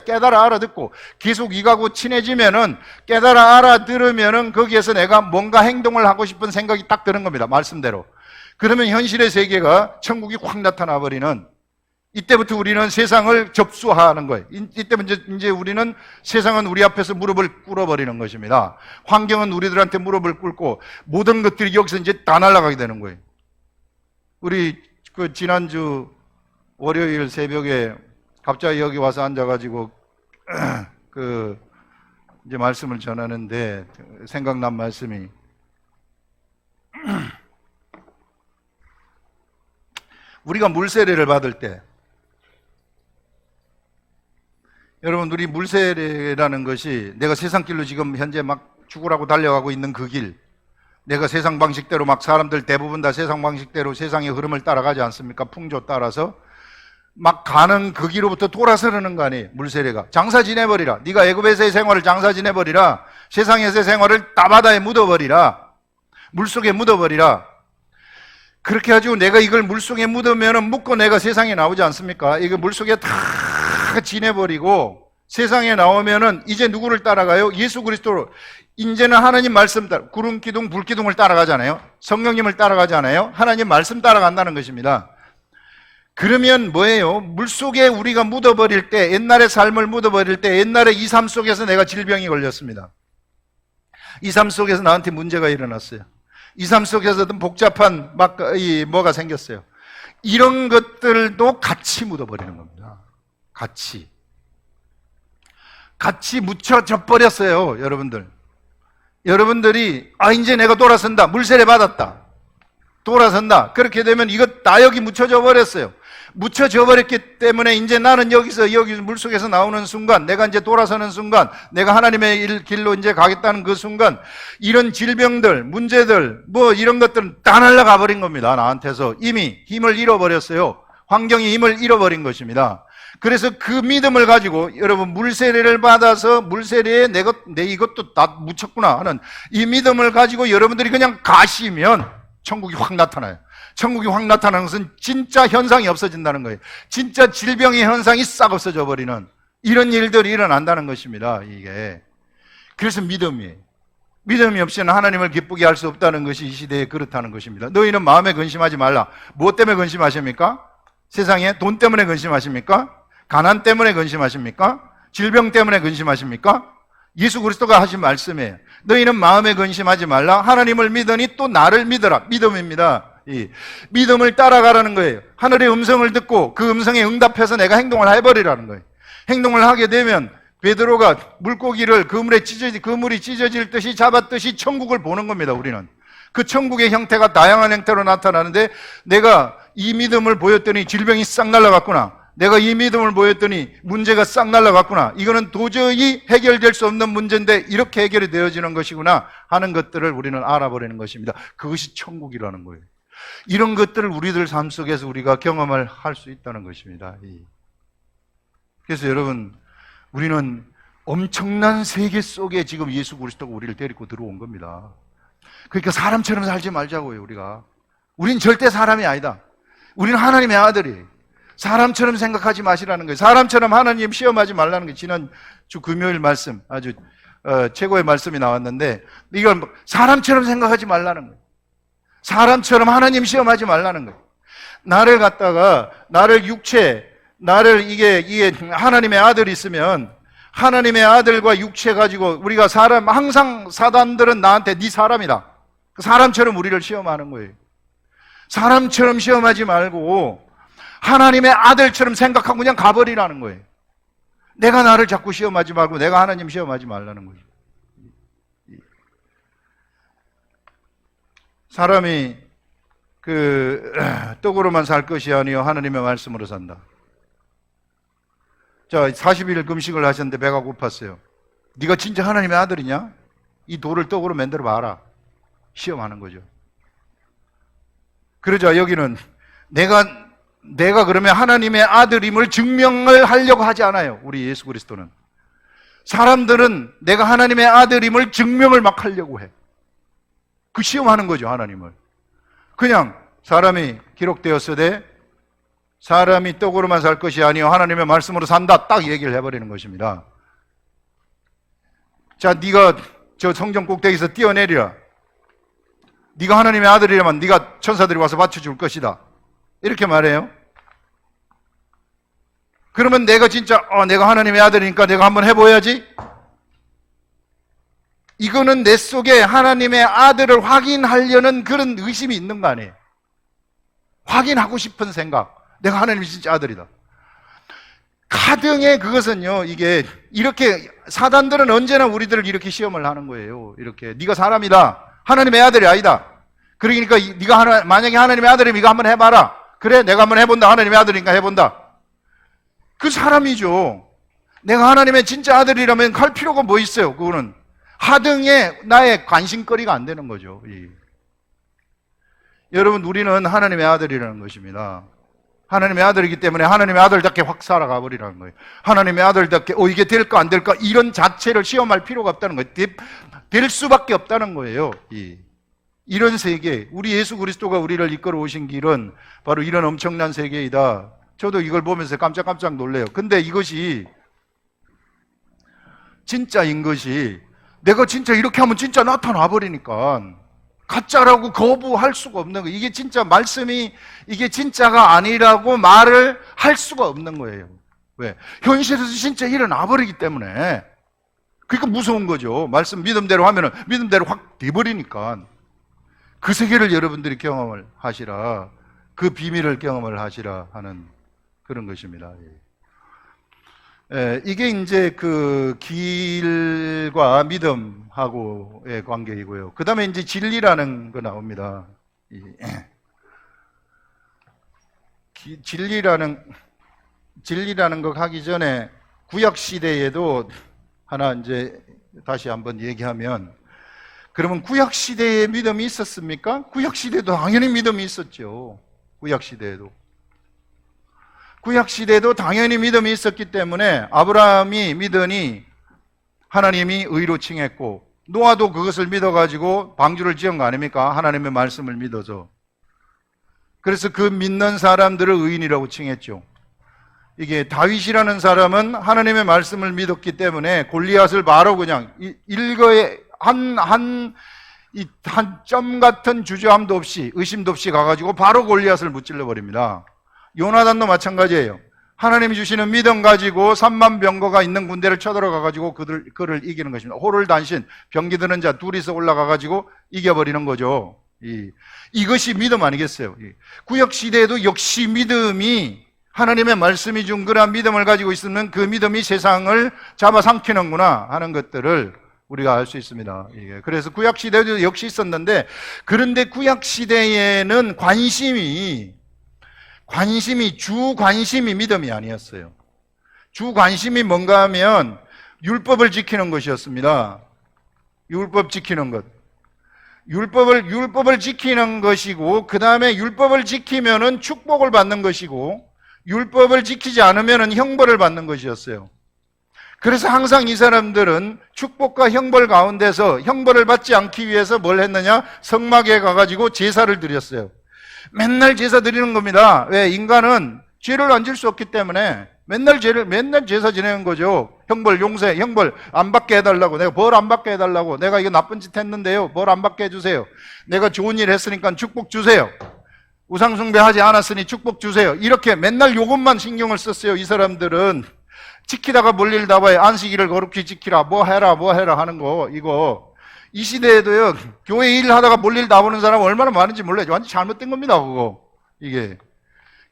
S1: 깨달아 알아듣고 계속 이거하고 친해지면은 깨달아 알아들으면은 거기에서 내가 뭔가 행동을 하고 싶은 생각이 딱 드는 겁니다. 말씀대로. 그러면 현실의 세계가 천국이 확 나타나 버리는, 이때부터 우리는 세상을 접수하는 거예요. 이때부터 이제 우리는 세상은 우리 앞에서 무릎을 꿇어버리는 것입니다. 환경은 우리들한테 무릎을 꿇고 모든 것들이 여기서 이제 다 날아가게 되는 거예요. 우리 지난주 월요일 새벽에 갑자기 여기 와서 앉아가지고 이제 말씀을 전하는데 생각난 말씀이 우리가 물세례를 받을 때, 여러분 우리 물세례라는 것이 내가 세상 길로 지금 현재 막 죽으라고 달려가고 있는 그 길, 내가 세상 방식대로 막 사람들 대부분 다 세상 방식대로 세상의 흐름을 따라가지 않습니까? 풍조 따라서 막 가는 그 길로부터 돌아서는 거 아니에요. 물세례가 장사 지내버리라. 네가 애굽에서의 생활을 장사 지내버리라. 세상에서의 생활을 따바다에 묻어버리라. 물속에 묻어버리라. 그렇게 가지고 내가 이걸 물속에 묻으면 묻고 내가 세상에 나오지 않습니까? 이거 물속에 다 지내버리고 세상에 나오면은 이제 누구를 따라가요? 예수 그리스도로. 이제는 하나님 말씀 따라, 구름 기둥 불 기둥을 따라가잖아요. 성령님을 따라가잖아요. 하나님 말씀 따라간다는 것입니다. 그러면 뭐예요? 물속에 우리가 묻어버릴 때, 옛날의 삶을 묻어버릴 때, 옛날의 이 삶 속에서 내가 질병이 걸렸습니다. 이 삶 속에서 나한테 문제가 일어났어요. 이 삶 속에서도 복잡한 뭐가 생겼어요. 이런 것들도 같이 묻어버리는 겁니다. 같이 묻혀져 버렸어요. 여러분들이 이제 내가 돌아선다, 물세례 받았다, 돌아선다, 그렇게 되면 이것 다 여기 묻혀져 버렸어요. 묻혀져 버렸기 때문에 이제 나는 여기 물속에서 나오는 순간, 내가 이제 돌아서는 순간, 내가 하나님의 길로 이제 가겠다는 그 순간, 이런 질병들, 문제들, 이런 것들은 다 날아가 버린 겁니다. 나한테서 이미 힘을 잃어버렸어요. 환경이 힘을 잃어버린 것입니다. 그래서 그 믿음을 가지고 여러분 물세례를 받아서 물세례에 내 이것도 다 묻혔구나 하는 이 믿음을 가지고 여러분들이 그냥 가시면 천국이 확 나타나요. 천국이 확 나타나는 것은 진짜 현상이 없어진다는 거예요. 진짜 질병의 현상이 싹 없어져 버리는 이런 일들이 일어난다는 것입니다. 이게. 그래서 믿음이 없이는 하나님을 기쁘게 할 수 없다는 것이 이 시대에 그렇다는 것입니다. 너희는 마음에 근심하지 말라. 무엇 때문에 근심하십니까? 세상에 돈 때문에 근심하십니까? 가난 때문에 근심하십니까? 질병 때문에 근심하십니까? 예수 그리스도가 하신 말씀이에요. 너희는 마음에 근심하지 말라. 하나님을 믿으니 또 나를 믿어라. 믿음입니다. 이 믿음을 따라가라는 거예요. 하늘의 음성을 듣고 그 음성에 응답해서 내가 행동을 해버리라는 거예요. 행동을 하게 되면 베드로가 물고기를 그물이 찢어질 듯이 잡았듯이 천국을 보는 겁니다. 우리는 그 천국의 형태가 다양한 형태로 나타나는데, 내가 이 믿음을 보였더니 질병이 싹 날아갔구나, 내가 이 믿음을 보였더니 문제가 싹 날아갔구나, 이거는 도저히 해결될 수 없는 문제인데 이렇게 해결이 되어지는 것이구나 하는 것들을 우리는 알아버리는 것입니다. 그것이 천국이라는 거예요. 이런 것들을 우리들 삶 속에서 우리가 경험을 할 수 있다는 것입니다. 그래서 여러분, 우리는 엄청난 세계 속에 지금 예수 그리스도가 우리를 데리고 들어온 겁니다. 그러니까 사람처럼 살지 말자고요. 우린 절대 사람이 아니다. 우리는 하나님의 아들이에요. 사람처럼 생각하지 마시라는 거예요. 사람처럼 하나님 시험하지 말라는 거예요. 지난주 금요일 말씀 아주 최고의 말씀이 나왔는데, 이걸 사람처럼 생각하지 말라는 거예요. 사람처럼 하나님 시험하지 말라는 거예요. 이게 하나님의 아들이 있으면, 하나님의 아들과 육체 가지고 우리가 항상 사단들은 나한테 네 사람이다, 사람처럼 우리를 시험하는 거예요. 사람처럼 시험하지 말고 하나님의 아들처럼 생각하고 그냥 가버리라는 거예요. 내가 나를 자꾸 시험하지 말고 내가 하나님 시험하지 말라는 거예요. 사람이 떡으로만 살 것이 아니요 하나님의 말씀으로 산다. 자, 40일 금식을 하셨는데 배가 고팠어요. 네가 진짜 하나님의 아들이냐? 이 돌을 떡으로 만들어 봐라. 시험하는 거죠. 그러자 여기는 내가 그러면 하나님의 아들임을 증명을 하려고 하지 않아요. 우리 예수 그리스도는. 사람들은 내가 하나님의 아들임을 증명을 막 하려고 해. 그 시험하는 거죠, 하나님을. 그냥 사람이 기록되었으되 사람이 떡으로만 살 것이 아니요 하나님의 말씀으로 산다, 딱 얘기를 해버리는 것입니다. 자, 네가 저 성전 꼭대기에서 뛰어내리라. 네가 하나님의 아들이라면 네가 천사들이 와서 맞춰줄 것이다, 이렇게 말해요. 그러면 내가 진짜 내가 하나님의 아들이니까 내가 한번 해봐야지. 이거는 내 속에 하나님의 아들을 확인하려는 그런 의심이 있는 거 아니에요. 확인하고 싶은 생각. 내가 하나님이 진짜 아들이다. 가등의 그것은요, 이게 이렇게 사단들은 언제나 우리들을 이렇게 시험을 하는 거예요. 이렇게 네가 사람이다, 하나님의 아들이 아니다. 그러니까 네가 만약에 하나님의 아들이면 네가 한번 해봐라. 그래, 내가 한번 해본다. 하나님의 아들이니까 해본다. 그 사람이죠. 내가 하나님의 진짜 아들이라면 할 필요가 뭐 있어요? 그거는 하등의 나의 관심거리가 안 되는 거죠. 여러분, 우리는 하나님의 아들이라는 것입니다. 하나님의 아들이기 때문에 하나님의 아들답게 확 살아가 버리라는 거예요. 하나님의 아들답게 이게 될까 안 될까 이런 자체를 시험할 필요가 없다는 거예요. 될 수밖에 없다는 거예요. 이런 세계, 우리 예수 그리스도가 우리를 이끌어 오신 길은 바로 이런 엄청난 세계이다. 저도 이걸 보면서 깜짝깜짝 놀래요. 근데 이것이 진짜인 것이 내가 진짜 이렇게 하면 진짜 나타나 버리니까 가짜라고 거부할 수가 없는 거예요. 이게 진짜 말씀이 이게 진짜가 아니라고 말을 할 수가 없는 거예요. 왜? 현실에서 진짜 일어나 버리기 때문에. 그러니까 무서운 거죠. 말씀 믿음대로 하면은 믿음대로 확 돼버리니까. 그 세계를 여러분들이 경험을 하시라, 그 비밀을 경험을 하시라 하는 그런 것입니다. 이게 이제 그 길과 믿음하고의 관계이고요. 그 다음에 이제 진리라는 거 나옵니다. 진리라는 거 하기 전에 구약 시대에도 하나 이제 다시 한번 얘기하면, 그러면 구약 시대에 믿음이 있었습니까? 구약 시대도 당연히 믿음이 있었죠. 구약 시대에도 당연히 믿음이 있었기 때문에 아브라함이 믿으니 하나님이 의로 칭했고, 노아도 그것을 믿어가지고 방주를 지은 거 아닙니까? 하나님의 말씀을 믿어서. 그래서 그 믿는 사람들을 의인이라고 칭했죠. 이게 다윗이라는 사람은 하나님의 말씀을 믿었기 때문에 골리앗을 바로 그냥 일거에 한 점 같은 주저함도 없이 의심도 없이 가가지고 바로 골리앗을 무찔러 버립니다. 요나단도 마찬가지예요. 하나님이 주시는 믿음 가지고 3만 병거가 있는 군대를 쳐들어가가지고 그를 이기는 것입니다. 호를 단신, 병기 드는 자 둘이서 올라가가지고 이겨버리는 거죠. 이것이 믿음 아니겠어요? 구약 시대에도 역시 믿음이, 하나님의 말씀이 준 그런 믿음을 가지고 있으면 그 믿음이 세상을 잡아삼키는구나 하는 것들을 우리가 알 수 있습니다. 그래서 구약 시대도 역시 있었는데, 그런데 구약 시대에는 주 관심이 믿음이 아니었어요. 주 관심이 뭔가 하면 율법을 지키는 것이었습니다. 율법 지키는 것. 율법을 지키는 것이고, 그 다음에 율법을 지키면은 축복을 받는 것이고, 율법을 지키지 않으면은 형벌을 받는 것이었어요. 그래서 항상 이 사람들은 축복과 형벌 가운데서 형벌을 받지 않기 위해서 뭘 했느냐? 성막에 가가지고 제사를 드렸어요. 맨날 제사 드리는 겁니다. 왜? 인간은 죄를 안 질 수 없기 때문에 맨날 제사 지내는 거죠. 형벌, 용서, 형벌 안 받게 해달라고, 내가 벌 안 받게 해달라고, 내가 이거 나쁜 짓 했는데요, 벌 안 받게 해주세요. 내가 좋은 일 했으니까 축복 주세요. 우상숭배하지 않았으니 축복 주세요. 이렇게 맨날 요것만 신경을 썼어요. 이 사람들은 지키다가 멀리를 다봐야 안식일을 거룩히 지키라, 뭐 해라 하는 거. 이거 이 시대에도요, 교회 일을 하다가 멀리를 다보는 사람 얼마나 많은지 몰라요. 완전 잘못된 겁니다. 그거 이게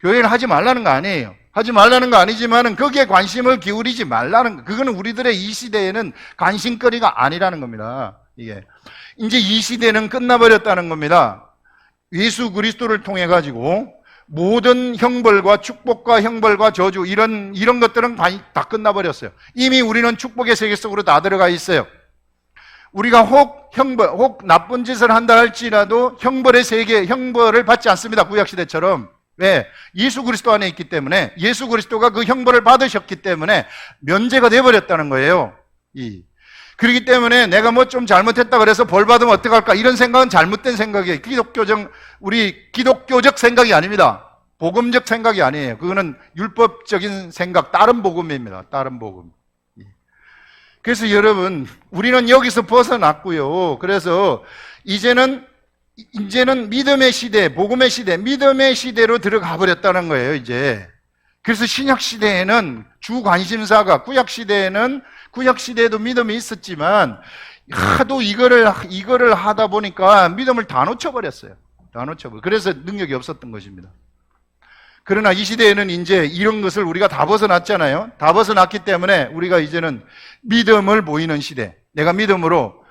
S1: 교회를 하지 말라는 거 아니에요. 하지 말라는 거 아니지만은 거기에 관심을 기울이지 말라는 거. 그거는 우리들의 이 시대에는 관심거리가 아니라는 겁니다. 이게 이제 이 시대는 끝나버렸다는 겁니다. 예수 그리스도를 통해 가지고 모든 형벌과 축복과 형벌과 저주 이런 것들은 다 끝나버렸어요. 이미 우리는 축복의 세계 속으로 다 들어가 있어요. 우리가 혹 나쁜 짓을 한다 할지라도 형벌의 세계, 형벌을 받지 않습니다. 구약시대처럼. 왜? 예수 그리스도 안에 있기 때문에, 예수 그리스도가 그 형벌을 받으셨기 때문에 면제가 되어버렸다는 거예요. 그렇기 때문에 내가 뭐 좀 잘못했다 그래서 벌 받으면 어떡할까? 이런 생각은 잘못된 생각이에요. 우리 기독교적 생각이 아닙니다. 복음적 생각이 아니에요. 그거는 율법적인 생각, 다른 복음입니다. 다른 복음. 그래서 여러분, 우리는 여기서 벗어났고요. 그래서 이제는 믿음의 시대, 복음의 시대, 믿음의 시대로 들어가 버렸다는 거예요, 이제. 그래서 신약 시대에는 주 관심사가, 구약 시대에도 믿음이 있었지만 하도 이거를 하다 보니까 믿음을 다 놓쳐버렸어요. 그래서 능력이 없었던 것입니다. 그러나 이 시대에는 이제 이런 것을 우리가 다 벗어났잖아요. 다 벗어났기 때문에 우리가 이제는 믿음을 보이는 시대. 내가 믿음으로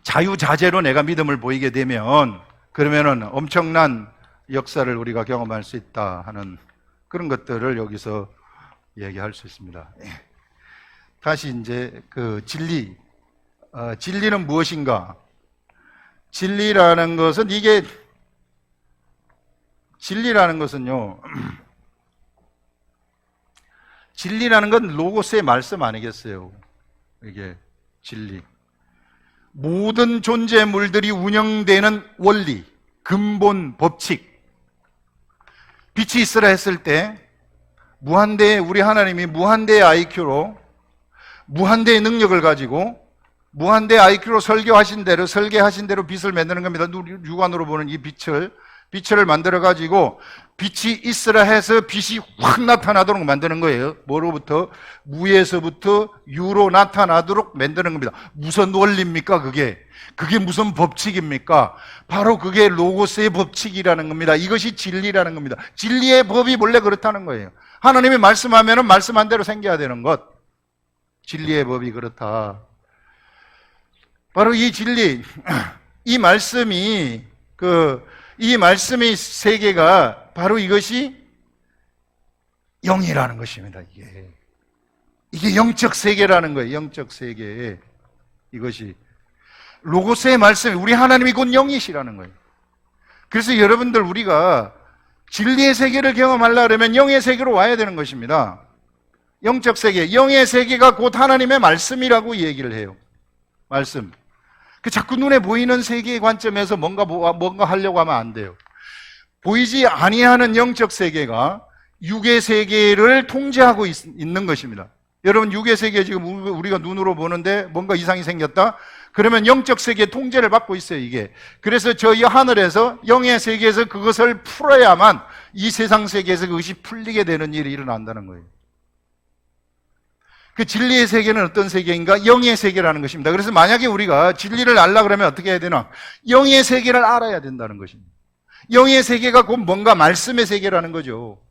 S1: 자유자재로 내가 믿음을 보이게 되면 그러면은 엄청난 역사를 우리가 경험할 수 있다 하는 그런 것들을 여기서 얘기할 수 있습니다. 다시 이제 그 진리. 진리는 무엇인가? 진리라는 것은요, 진리라는 건 로고스의 말씀 아니겠어요? 이게 진리. 모든 존재물들이 운영되는 원리, 근본, 법칙. 빛이 있으라 했을 때 우리 하나님이 무한대의 IQ로 무한대의 능력을 가지고 무한대 IQ로 설계하신 대로 빛을 만드는 겁니다. 육안으로 보는 이 빛을 만들어 가지고 빛이 있으라 해서 빛이 확 나타나도록 만드는 거예요. 뭐로부터? 무에서부터 유로 나타나도록 만드는 겁니다. 무슨 원리입니까 그게? 그게 무슨 법칙입니까? 바로 그게 로고스의 법칙이라는 겁니다. 이것이 진리라는 겁니다. 진리의 법이 원래 그렇다는 거예요. 하나님이 말씀하면은 말씀한 대로 생겨야 되는 것. 진리의 법이 그렇다. 바로 이 진리, 이 말씀의 세계가 바로 이것이 영이라는 것입니다. 이게 영적 세계라는 거예요. 영적 세계. 이것이 로고스의 말씀이 우리 하나님이 곧 영이시라는 거예요. 그래서 여러분들 우리가 진리의 세계를 경험하려면 영의 세계로 와야 되는 것입니다. 영적 세계, 영의 세계가 곧 하나님의 말씀이라고 얘기를 해요. 말씀. 자꾸 눈에 보이는 세계의 관점에서 뭔가 하려고 하면 안 돼요. 보이지 아니하는 영적 세계가 육의 세계를 통제하고 있는 것입니다. 여러분, 육의 세계 지금 우리가 눈으로 보는데 뭔가 이상이 생겼다? 그러면 영적 세계의 통제를 받고 있어요, 이게. 그래서 저희 하늘에서 영의 세계에서 그것을 풀어야만 이 세상 세계에서 그것이 풀리게 되는 일이 일어난다는 거예요. 그 진리의 세계는 어떤 세계인가? 영의 세계라는 것입니다. 그래서 만약에 우리가 진리를 알라 그러면 어떻게 해야 되나? 영의 세계를 알아야 된다는 것입니다. 영의 세계가 곧 뭔가 말씀의 세계라는 거죠.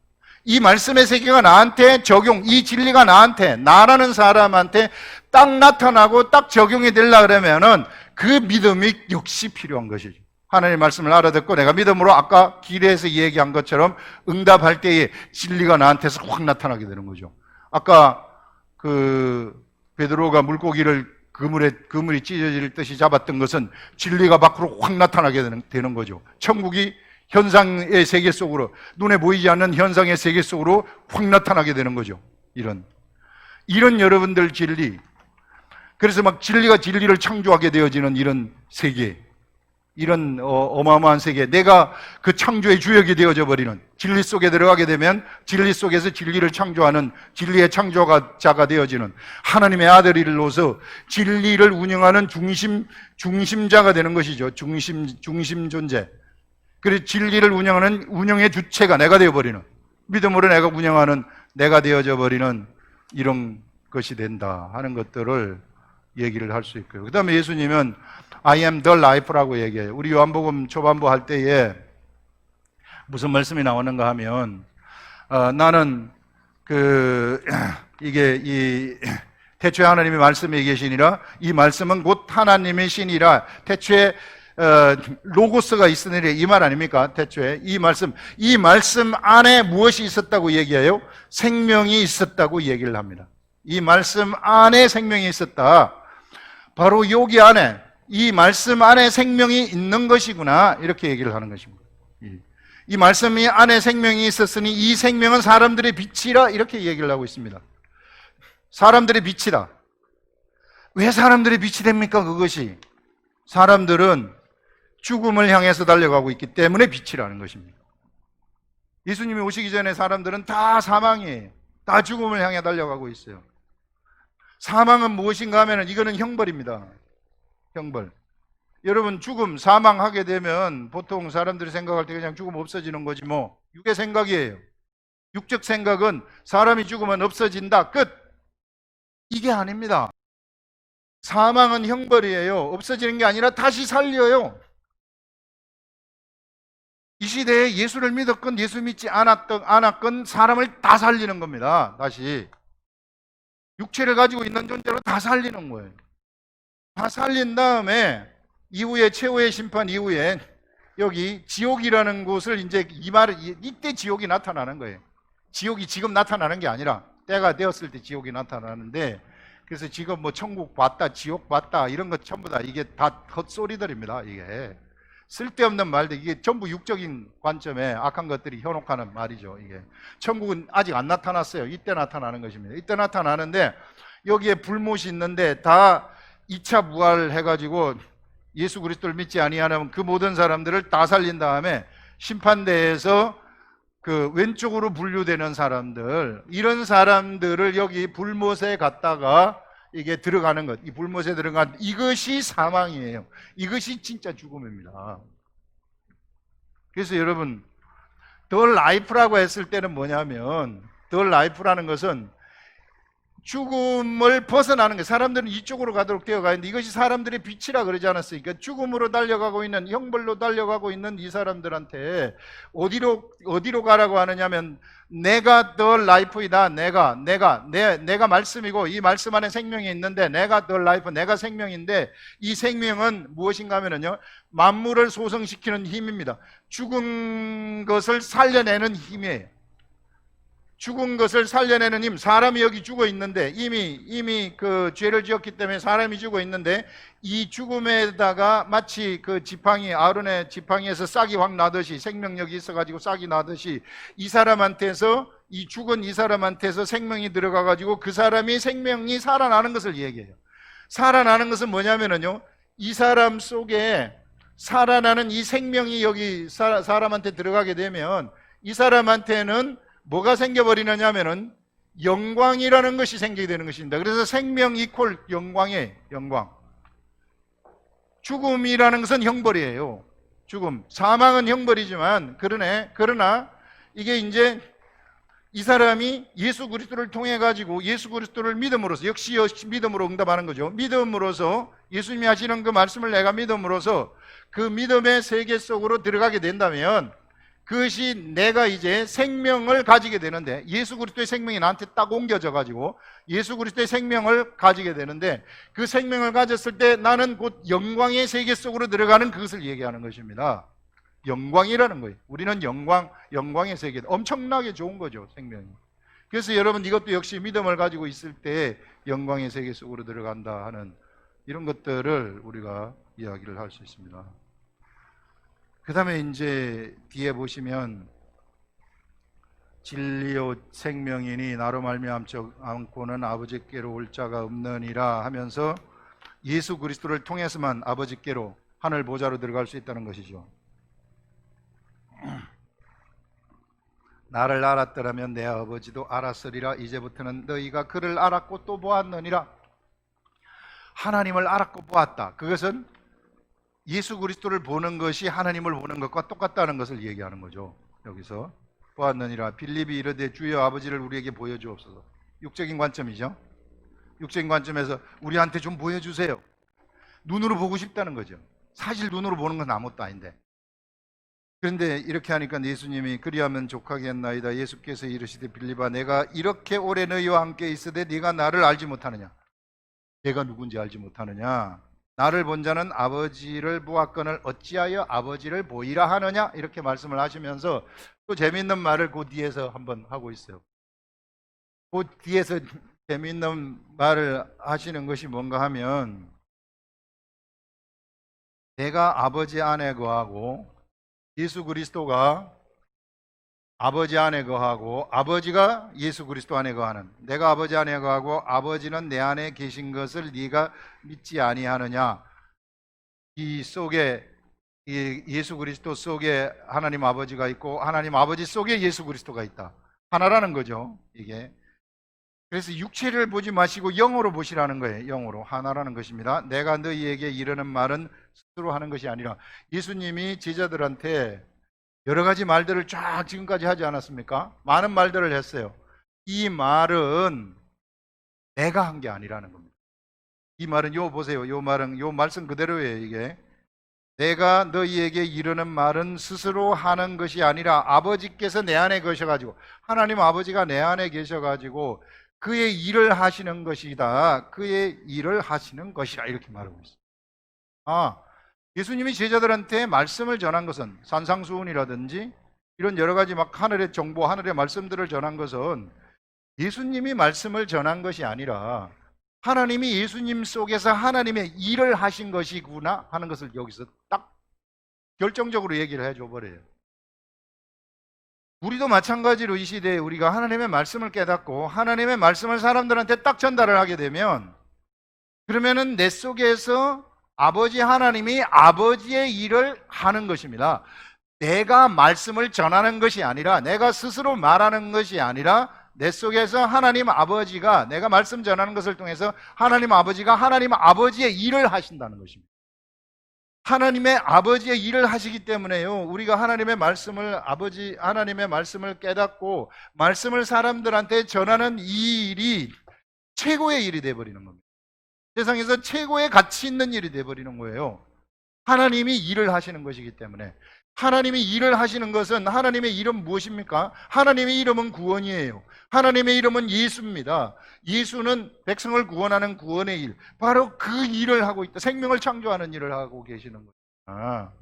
S1: 이 말씀의 세계가 나한테 이 진리가 나라는 사람한테 딱 나타나고 딱 적용이 되려 그러면은 그 믿음이 역시 필요한 것이죠. 하나님의 말씀을 알아듣고 내가 믿음으로 아까 기례에서 얘기한 것처럼 응답할 때에 진리가 나한테서 확 나타나게 되는 거죠. 아까 베드로가 물고기를 그물이 찢어질 듯이 잡았던 것은 진리가 밖으로 확 나타나게 되는 거죠. 천국이 현상의 세계 속으로, 눈에 보이지 않는 현상의 세계 속으로 확 나타나게 되는 거죠. 이런 여러분들 진리. 그래서 막 진리가 진리를 창조하게 되어지는 이런 세계, 이런 어마어마한 세계, 내가 그 창조의 주역이 되어져 버리는, 진리 속에 들어가게 되면 진리 속에서 진리를 창조하는 진리의 창조자가 되어지는 하나님의 아들이로서 진리를 운영하는 중심자가 되는 것이죠. 중심 존재. 그래서 진리를 운영하는 운영의 주체가 내가 되어버리는, 믿음으로 내가 운영하는 내가 되어져 버리는 이런 것이 된다 하는 것들을 얘기를 할 수 있고요. 그 다음에 예수님은 I am the life라고 얘기해요. 우리 요한복음 초반부 할 때에 무슨 말씀이 나오는가 하면 나는 태초에 하나님의 말씀이 계시니라, 이 말씀은 곧 하나님의 신이라. 태초에 로고스가 있으니라 이 말 아닙니까? 태초에 이 말씀 안에 무엇이 있었다고 얘기해요? 생명이 있었다고 얘기를 합니다. 이 말씀 안에 생명이 있었다. 바로 여기 안에 이 말씀 안에 생명이 있는 것이구나 이렇게 얘기를 하는 것입니다. 이 말씀 안에 생명이 있었으니 이 생명은 사람들의 빛이라 이렇게 얘기를 하고 있습니다. 사람들의 빛이다. 왜 사람들의 빛이 됩니까? 그것이 사람들은 죽음을 향해서 달려가고 있기 때문에 빛이라는 것입니다. 예수님이 오시기 전에 사람들은 다 사망이에요. 다 죽음을 향해 달려가고 있어요. 사망은 무엇인가 하면 이거는 형벌입니다. 형벌. 여러분 죽음, 사망하게 되면 보통 사람들이 생각할 때 그냥 죽음 없어지는 거지 뭐 육의 생각이에요. 육적 생각은 사람이 죽으면 없어진다. 끝. 이게 아닙니다. 사망은 형벌이에요. 없어지는 게 아니라 다시 살려요. 이 시대에 예수를 믿었건 예수 믿지 않았건 사람을 다 살리는 겁니다. 다시 육체를 가지고 있는 존재로 다 살리는 거예요. 다 살린 다음에 이후에 최후의 심판 이후에 여기 지옥이라는 곳을 이제 이때 지옥이 나타나는 거예요. 지옥이 지금 나타나는 게 아니라 때가 되었을 때 지옥이 나타나는데, 그래서 지금 뭐 천국 봤다 지옥 봤다 이런 것 전부 다 이게 다 헛소리들입니다. 이게 쓸데없는 말들, 이게 전부 육적인 관점에 악한 것들이 현혹하는 말이죠. 이게 천국은 아직 안 나타났어요. 이때 나타나는 것입니다. 이때 나타나는데 여기에 불못이 있는데 다 2차 부활을 해가지고 예수 그리스도를 믿지 아니하는 그 모든 사람들을 다 살린 다음에 심판대에서 그 왼쪽으로 분류되는 사람들, 이런 사람들을 여기 불못에 갔다가 이게 들어가는 것, 이 불못에 들어간 이것이 사망이에요. 이것이 진짜 죽음입니다. 그래서 여러분 더 라이프라고 했을 때는 뭐냐면, 더 라이프라는 것은 죽음을 벗어나는 거예요. 사람들은 이쪽으로 가도록 되어가 있는데 이것이 사람들의 빛이라 그러지 않았어요. 그러니까 죽음으로 달려가고 있는, 형벌로 달려가고 있는 이 사람들한테 어디로 가라고 하느냐면, 내가 더 라이프이다. 내가 말씀이고 이 말씀 안에 생명이 있는데 내가 더 라이프, 내가 생명인데 이 생명은 무엇인가 하면요, 만물을 소성시키는 힘입니다. 죽은 것을 살려내는 힘이에요. 죽은 것을 살려내는 힘. 사람이 여기 죽어 있는데 이미 그 죄를 지었기 때문에 사람이 죽어 있는데, 이 죽음에다가 마치 그 지팡이, 아론의 지팡이에서 싹이 확 나듯이, 생명력이 있어가지고 싹이 나듯이 이 사람한테서, 이 죽은 이 사람한테서 생명이 들어가가지고 그 사람이 생명이 살아나는 것을 얘기해요. 살아나는 것은 뭐냐면요, 이 사람 속에 살아나는 이 생명이 여기 사람한테 들어가게 되면 이 사람한테는 뭐가 생겨버리느냐 하면은 영광이라는 것이 생기게 되는 것입니다. 그래서 생명 이퀄 영광이에요. 영광. 죽음이라는 것은 형벌이에요. 죽음. 사망은 형벌이지만, 그러나 이게 이제 이 사람이 예수 그리스도를 통해 가지고 예수 그리스도를 믿음으로써, 역시 믿음으로 응답하는 거죠. 믿음으로써 예수님이 하시는 그 말씀을 내가 믿음으로써 그 믿음의 세계 속으로 들어가게 된다면, 그것이 내가 이제 생명을 가지게 되는데, 예수 그리스도의 생명이 나한테 딱 옮겨져 가지고 예수 그리스도의 생명을 가지게 되는데, 그 생명을 가졌을 때 나는 곧 영광의 세계 속으로 들어가는 그것을 얘기하는 것입니다. 영광이라는 거예요. 우리는 영광의 세계, 엄청나게 좋은 거죠, 생명이. 그래서 여러분 이것도 역시 믿음을 가지고 있을 때 영광의 세계 속으로 들어간다 하는 이런 것들을 우리가 이야기를 할 수 있습니다. 그 다음에 이제 뒤에 보시면 진리요 생명이니 나로 말미암고는 아버지께로 올 자가 없느니라 하면서 예수 그리스도를 통해서만 아버지께로, 하늘 보좌로 들어갈 수 있다는 것이죠. 나를 알았더라면 내 아버지도 알았으리라. 이제부터는 너희가 그를 알았고 또 보았느니라. 하나님을 알았고 보았다. 그것은 예수 그리스도를 보는 것이 하나님을 보는 것과 똑같다는 것을 얘기하는 거죠. 여기서 보았느니라. 빌립이 이르되 주여 아버지를 우리에게 보여주옵소서. 육적인 관점이죠. 육적인 관점에서 우리한테 좀 보여주세요. 눈으로 보고 싶다는 거죠. 사실 눈으로 보는 건 아무것도 아닌데. 그런데 이렇게 하니까 예수님이 그리하면 족하겠나이다. 예수께서 이르시되 빌립아, 내가 이렇게 오래 너희와 함께 있으되 네가 나를 알지 못하느냐? 내가 누군지 알지 못하느냐? 나를 본 자는 아버지를 보았거늘 어찌하여 아버지를 보이라 하느냐 이렇게 말씀을 하시면서 또 재미있는 말을 그 뒤에서 한번 하고 있어요. 그 뒤에서 재미있는 말을 하시는 것이 뭔가 하면 내가 아버지 안에 거하고 예수 그리스도가 아버지 안에 거하고 아버지가 예수 그리스도 안에 거하는, 내가 아버지 안에 거하고 아버지는 내 안에 계신 것을 네가 믿지 아니하느냐. 이 속에 이 예수 그리스도 속에 하나님 아버지가 있고 하나님 아버지 속에 예수 그리스도가 있다. 하나라는 거죠, 이게. 그래서 육체를 보지 마시고 영으로 보시라는 거예요. 영으로 하나라는 것입니다. 내가 너희에게 이르는 말은 스스로 하는 것이 아니라, 예수님이 제자들한테 여러 가지 말들을 쫙 지금까지 하지 않았습니까? 많은 말들을 했어요. 이 말은 내가 한 게 아니라는 겁니다. 이 말은 요 보세요. 요 말은 요 말씀 그대로예요. 이게 내가 너희에게 이르는 말은 스스로 하는 것이 아니라 아버지께서 내 안에 계셔가지고, 하나님 아버지가 내 안에 계셔가지고 그의 일을 하시는 것이다. 그의 일을 하시는 것이라 이렇게 말하고 있어요. 예수님이 제자들한테 말씀을 전한 것은, 산상수훈이라든지 이런 여러 가지 막 하늘의 정보, 하늘의 말씀들을 전한 것은 예수님이 말씀을 전한 것이 아니라 하나님이 예수님 속에서 하나님의 일을 하신 것이구나 하는 것을 여기서 딱 결정적으로 얘기를 해줘 버려요. 우리도 마찬가지로 이 시대에 우리가 하나님의 말씀을 깨닫고 하나님의 말씀을 사람들한테 딱 전달을 하게 되면, 그러면은 내 속에서 아버지 하나님이 아버지의 일을 하는 것입니다. 내가 말씀을 전하는 것이 아니라, 내가 스스로 말하는 것이 아니라 내 속에서 하나님 아버지가, 내가 말씀 전하는 것을 통해서 하나님 아버지가 하나님 아버지의 일을 하신다는 것입니다. 하나님의 아버지의 일을 하시기 때문에요, 우리가 하나님의 말씀을, 아버지 하나님의 말씀을 깨닫고 말씀을 사람들한테 전하는 이 일이 최고의 일이 되어버리는 겁니다. 세상에서 최고의 가치 있는 일이 되어버리는 거예요. 하나님이 일을 하시는 것이기 때문에. 하나님이 일을 하시는 것은, 하나님의 이름 무엇입니까? 하나님의 이름은 구원이에요. 하나님의 이름은 예수입니다. 예수는 백성을 구원하는 구원의 일, 바로 그 일을 하고 있다. 생명을 창조하는 일을 하고 계시는 거예요.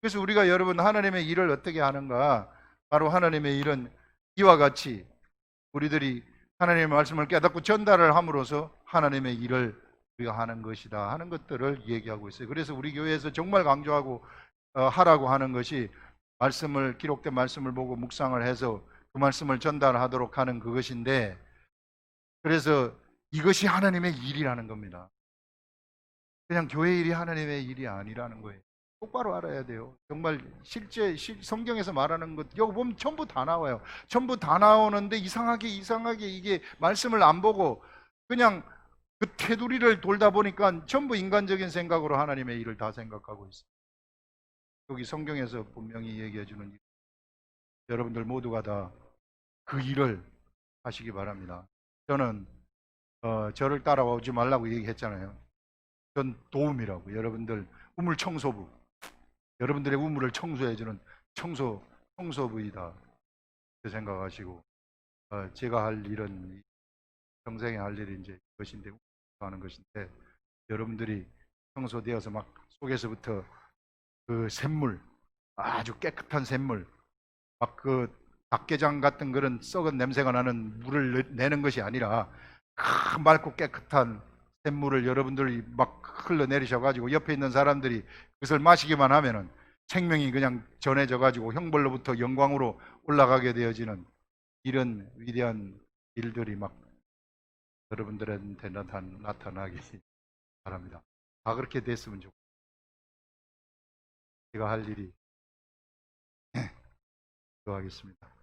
S1: 그래서 우리가 여러분 하나님의 일을 어떻게 하는가? 바로 하나님의 일은 이와 같이 우리들이 하나님의 말씀을 깨닫고 전달을 함으로써 하나님의 일을 우리가 하는 것이다 하는 것들을 얘기하고 있어요. 그래서 우리 교회에서 정말 강조하고 하라고 하는 것이, 말씀을, 기록된 말씀을 보고 묵상을 해서 그 말씀을 전달하도록 하는 그것인데, 그래서 이것이 하나님의 일이라는 겁니다. 그냥 교회 일이 하나님의 일이 아니라는 거예요. 똑바로 알아야 돼요. 정말 실제 성경에서 말하는 것 여기 보면 전부 다 나와요. 전부 다 나오는데 이상하게 이게 말씀을 안 보고 그냥 그 테두리를 돌다 보니까 전부 인간적인 생각으로 하나님의 일을 다 생각하고 있어요. 여기 성경에서 분명히 얘기해 주는, 여러분들 모두가 다 그 일을 하시기 바랍니다. 저는 저를 따라오지 말라고 얘기했잖아요. 전 도움이라고, 여러분들 우물 청소부, 여러분들의 우물을 청소해주는 청소부이다 그 생각하시고, 제가 할 일은 평생에 할 일이 이제 이것인데, 하는 것인데, 여러분들이 청소되어서 막 속에서부터 그 샘물, 아주 깨끗한 샘물, 막 그 닭게장 같은 그런 썩은 냄새가 나는 물을 내는 것이 아니라 맑고 깨끗한 샘물을 여러분들이 막 흘러내리셔가지고 옆에 있는 사람들이 그것을 마시기만 하면은 생명이 그냥 전해져 가지고 형벌로부터 영광으로 올라가게 되어지는 이런 위대한 일들이 막 여러분들한테 나타나기 바랍니다. 다 그렇게 됐으면 좋겠습니다. 제가 할 일이 기도하겠습니다.